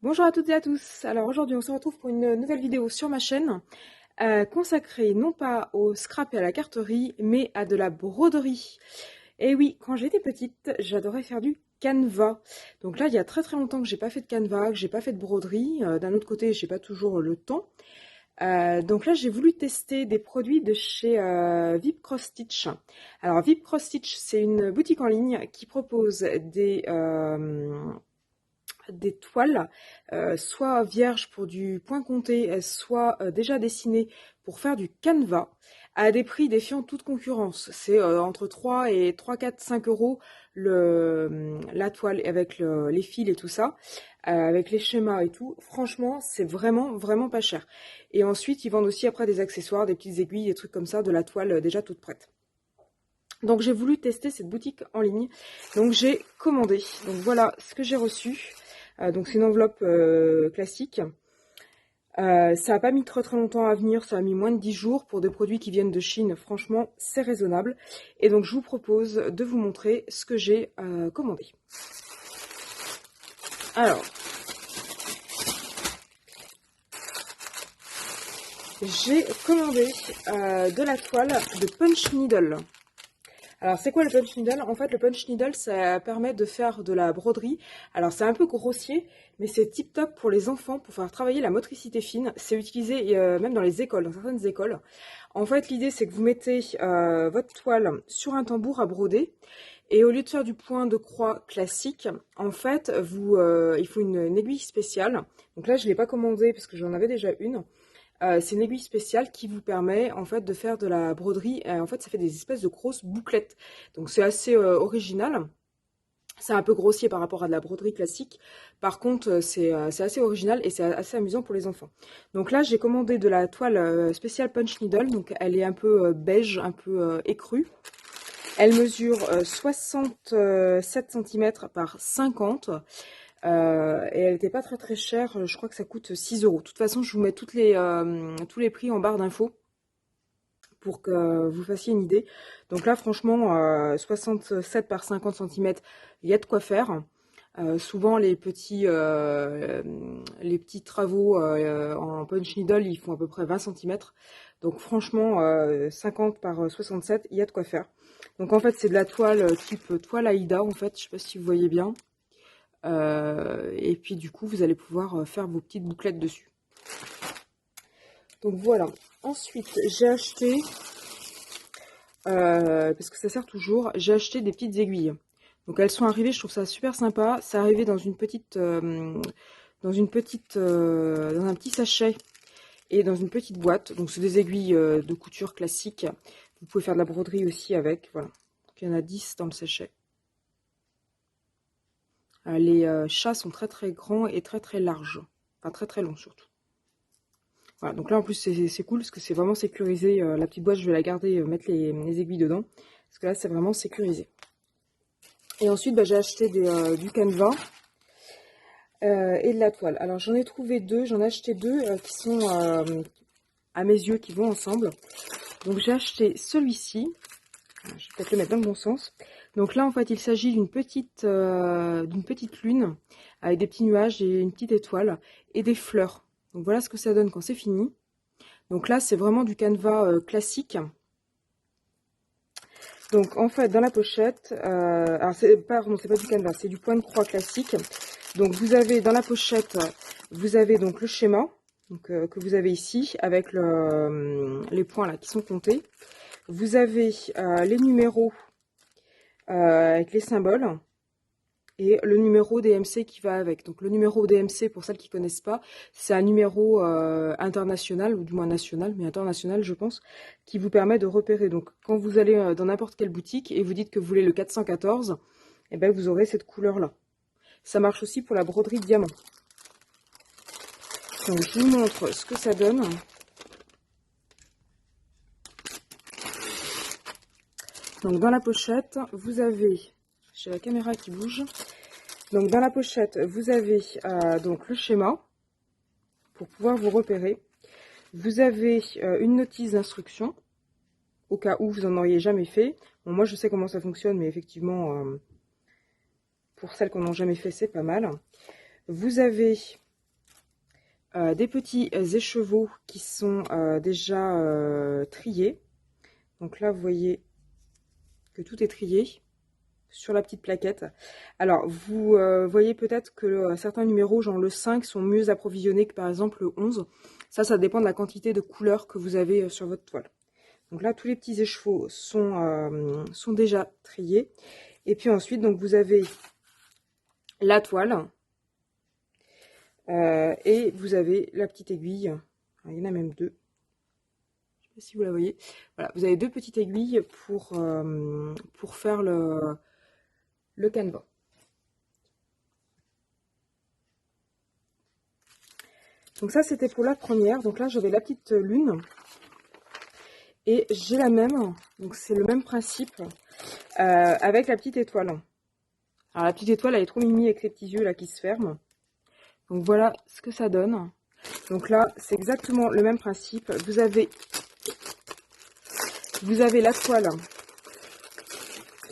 Bonjour à toutes et à tous. Alors aujourd'hui on se retrouve pour une nouvelle vidéo sur ma chaîne consacrée non pas au scrap et à la carterie mais à de la broderie. Et oui, quand j'étais petite j'adorais faire du canevas. Donc là il y a très longtemps que j'ai pas fait de canevas, que j'ai pas fait de broderie. D'un autre côté j'ai pas toujours le temps. Donc là j'ai voulu tester des produits de chez Vip Cross Stitch. Alors Vip Cross Stitch c'est une boutique en ligne qui propose des toiles, soit vierges pour du point compté, soit déjà dessinées pour faire du canevas, à des prix défiant toute concurrence. C'est entre 3 et 3, 4, 5 euros la toile avec les fils et tout ça, avec les schémas et tout. Franchement, c'est vraiment pas cher. Et ensuite, ils vendent aussi après des accessoires, des petites aiguilles, des trucs comme ça, de la toile déjà toute prête. Donc j'ai voulu tester cette boutique en ligne. Donc j'ai commandé. Donc voilà ce que j'ai reçu. Donc c'est une enveloppe classique. Ça n'a pas mis très longtemps à venir, ça a mis moins de 10 jours pour des produits qui viennent de Chine. Franchement, c'est raisonnable. Et donc je vous propose de vous montrer ce que j'ai commandé. Alors, j'ai commandé de la toile de Punch Needle. Alors, c'est quoi le punch needle? En fait, le punch needle, ça permet de faire de la broderie. Alors, c'est un peu grossier, mais c'est tip top pour les enfants, pour faire travailler la motricité fine. C'est utilisé même dans les écoles, dans certaines écoles. En fait, l'idée, c'est que vous mettez votre toile sur un tambour à broder. Et au lieu de faire du point de croix classique, en fait, il faut une aiguille spéciale. Donc là, je ne l'ai pas commandée parce que j'en avais déjà une. C'est une aiguille spéciale qui vous permet en fait de faire de la broderie. En fait, ça fait des espèces de grosses bouclettes. Donc c'est assez original. C'est un peu grossier par rapport à de la broderie classique. Par contre, c'est assez original et c'est assez amusant pour les enfants. Donc là, j'ai commandé de la toile spéciale Punch Needle. Donc elle est un peu beige, un peu écrue. Elle mesure 67 cm par 50 cm. Et elle n'était pas très chère, je crois que ça coûte 6 euros. De toute façon, je vous mets tous les prix en barre d'infos pour que vous fassiez une idée. Donc là, franchement, 67 par 50 cm, il y a de quoi faire. Souvent, les petits travaux en punch needle, ils font à peu près 20 cm. Donc franchement, 50 par 67, il y a de quoi faire. Donc en fait, c'est de la toile type toile Aïda, en fait, je sais pas si vous voyez bien. Et puis du coup, vous allez pouvoir faire vos petites bouclettes dessus. Donc voilà. Ensuite, j'ai acheté, parce que ça sert toujours, j'ai acheté des petites aiguilles. Donc elles sont arrivées, je trouve ça super sympa. C'est arrivé dans une petite, dans un petit sachet et dans une petite boîte. Donc c'est des aiguilles de couture classique. Vous pouvez faire de la broderie aussi avec. Voilà. Donc, il y en a 10 dans le sachet. Les chats sont très grands et très larges. Enfin très longs surtout. Voilà, donc là en plus c'est cool parce que c'est vraiment sécurisé. La petite boîte je vais la garder, mettre les aiguilles dedans. Parce que là c'est vraiment sécurisé. Et ensuite j'ai acheté du canevas et de la toile. Alors j'en ai trouvé deux, j'en ai acheté deux qui sont à mes yeux qui vont ensemble. Donc j'ai acheté celui-ci. Je vais peut-être le mettre dans le bon sens. Donc là en fait il s'agit d'une petite lune avec des petits nuages et une petite étoile et des fleurs. Donc voilà ce que ça donne quand c'est fini. Donc là c'est vraiment du canevas classique. Donc en fait dans la pochette, alors pardon, c'est pas du canevas, c'est du point de croix classique. Donc vous avez dans la pochette, vous avez donc le schéma donc, que vous avez ici avec les points là qui sont comptés. Vous avez les numéros avec les symboles et le numéro DMC qui va avec. Donc le numéro DMC, pour celles qui ne connaissent pas, c'est un numéro international, ou du moins national, mais international je pense, qui vous permet de repérer. Donc quand vous allez dans n'importe quelle boutique et vous dites que vous voulez le 414, et ben vous aurez cette couleur-là. Ça marche aussi pour la broderie de diamant. Donc je vous montre ce que ça donne. Donc dans la pochette, vous avez, j'ai la caméra qui bouge, donc dans la pochette, vous avez donc le schéma pour pouvoir vous repérer. Vous avez une notice d'instruction au cas où vous n'en auriez jamais fait. Bon, moi je sais comment ça fonctionne, mais effectivement, pour celles qui n'en ont jamais fait, c'est pas mal. Vous avez des petits écheveaux qui sont déjà triés. Donc là, vous voyez que tout est trié sur la petite plaquette. Alors, vous voyez peut-être que certains numéros, genre le 5, sont mieux approvisionnés que par exemple le 11. Ça dépend de la quantité de couleurs que vous avez sur votre toile. Donc là, tous les petits écheveaux sont déjà triés. Et puis ensuite, donc vous avez la toile et vous avez la petite aiguille. Alors, il y en a même deux. Je ne sais pas si vous la voyez. Voilà, vous avez deux petites aiguilles pour faire le canevas. Donc ça, c'était pour la première. Donc là, j'avais la petite lune. Et j'ai la même. Donc c'est le même principe avec la petite étoile. Alors la petite étoile, elle est trop mimi avec ses petits yeux là qui se ferment. Donc voilà ce que ça donne. Donc là, c'est exactement le même principe. Vous avez la toile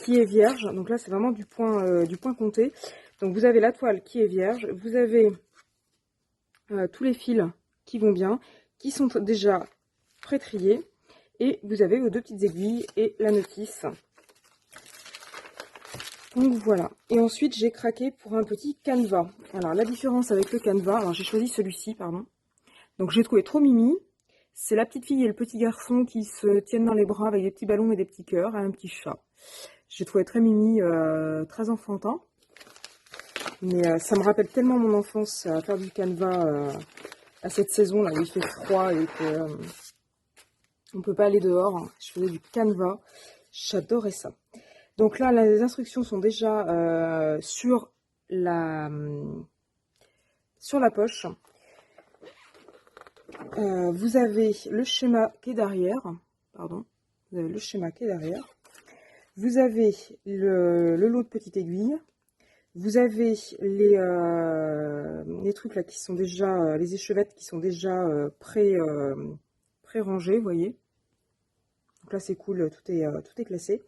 qui est vierge. Donc là, c'est vraiment du point compté. Donc vous avez la toile qui est vierge. Vous avez tous les fils qui vont bien, qui sont déjà pré-triés. Et vous avez vos deux petites aiguilles et la notice. Donc voilà. Et ensuite, j'ai craqué pour un petit canevas. Alors, la différence avec le canevas, alors j'ai choisi celui-ci, pardon. Donc, j'ai trouvé trop mimi. C'est la petite fille et le petit garçon qui se tiennent dans les bras avec des petits ballons et des petits cœurs et un petit chat. J'ai trouvé très mimi, très enfantin. Mais ça me rappelle tellement mon enfance à faire du canevas à cette saison là où il fait froid et que on peut pas aller dehors. Je faisais du canevas. J'adorais ça. Donc là, les instructions sont déjà sur la poche. Vous avez le schéma qui est derrière. Pardon. Vous avez le schéma qui est derrière. Vous avez le lot de petites aiguilles. Vous avez les trucs là qui sont déjà, les échevettes qui sont déjà pré-rangées, vous voyez. Donc là, c'est cool, tout est classé.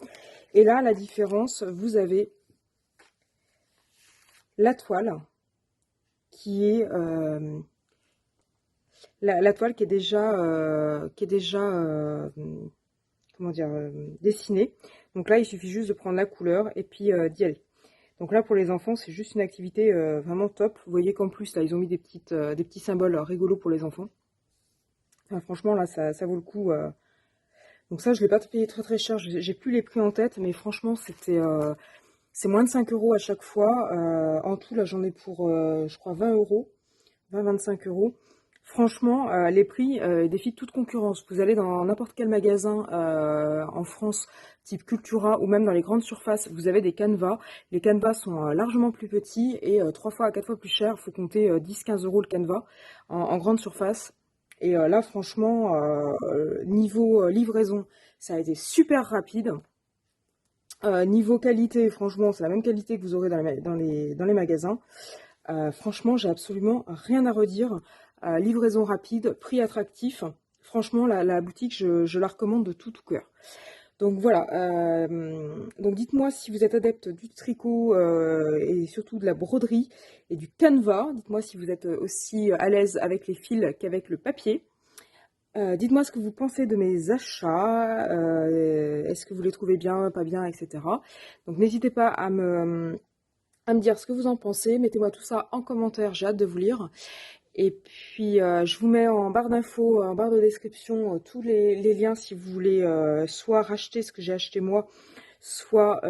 Et là, la différence, vous avez la toile qui est la toile qui est déjà comment dire, dessinée. Donc là, il suffit juste de prendre la couleur et puis d'y aller. Donc là, pour les enfants, c'est juste une activité vraiment top. Vous voyez qu'en plus, là, ils ont mis des petits symboles rigolos pour les enfants. Enfin, franchement, là, ça vaut le coup. Donc ça, je ne l'ai pas payé très très cher. J'ai plus les prix en tête, mais franchement, c'est moins de 5 € à chaque fois. En tout, là, j'en ai pour, je crois, 20 €. 20-25 €. Franchement, les prix défient toute concurrence. Vous allez dans n'importe quel magasin en France, type Cultura, ou même dans les grandes surfaces, vous avez des canevas. Les canevas sont largement plus petits et 3 fois à 4 fois plus cher. Il faut compter 10-15 € le canevas en grande surface. Et là, franchement, niveau livraison, ça a été super rapide. Niveau qualité, franchement, c'est la même qualité que vous aurez dans les magasins. Franchement, j'ai absolument rien à redire. Livraison rapide, prix attractif. Franchement, la boutique, je la recommande de tout cœur. Donc voilà, donc dites-moi si vous êtes adepte du tricot et surtout de la broderie et du canevas. Dites-moi si vous êtes aussi à l'aise avec les fils qu'avec le papier. Dites-moi ce que vous pensez de mes achats. Est-ce que vous les trouvez bien, pas bien, etc. Donc n'hésitez pas à me dire ce que vous en pensez. Mettez-moi tout ça en commentaire, j'ai hâte de vous lire. Et puis, je vous mets en barre d'infos, en barre de description, tous les liens si vous voulez soit racheter ce que j'ai acheté moi, soit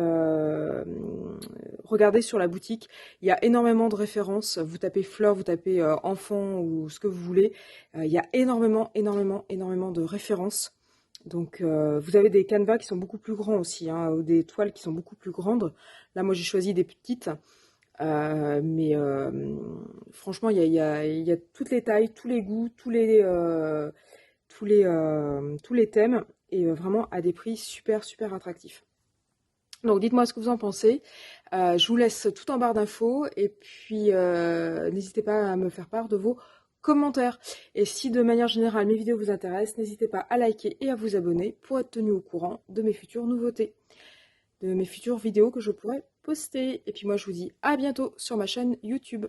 regarder sur la boutique. Il y a énormément de références. Vous tapez fleurs, vous tapez enfant ou ce que vous voulez. Il y a énormément de références. Donc, vous avez des canevas qui sont beaucoup plus grands aussi, hein, ou des toiles qui sont beaucoup plus grandes. Là, moi, j'ai choisi des petites. Mais franchement, il y a toutes les tailles, tous les goûts, tous les thèmes, et vraiment à des prix super attractifs. Donc dites-moi ce que vous en pensez. Je vous laisse tout en barre d'infos, et puis n'hésitez pas à me faire part de vos commentaires. Et si de manière générale mes vidéos vous intéressent, n'hésitez pas à liker et à vous abonner pour être tenu au courant de mes futures nouveautés, de mes futures vidéos que je pourrai poster. Et puis moi je vous dis à bientôt sur ma chaîne YouTube.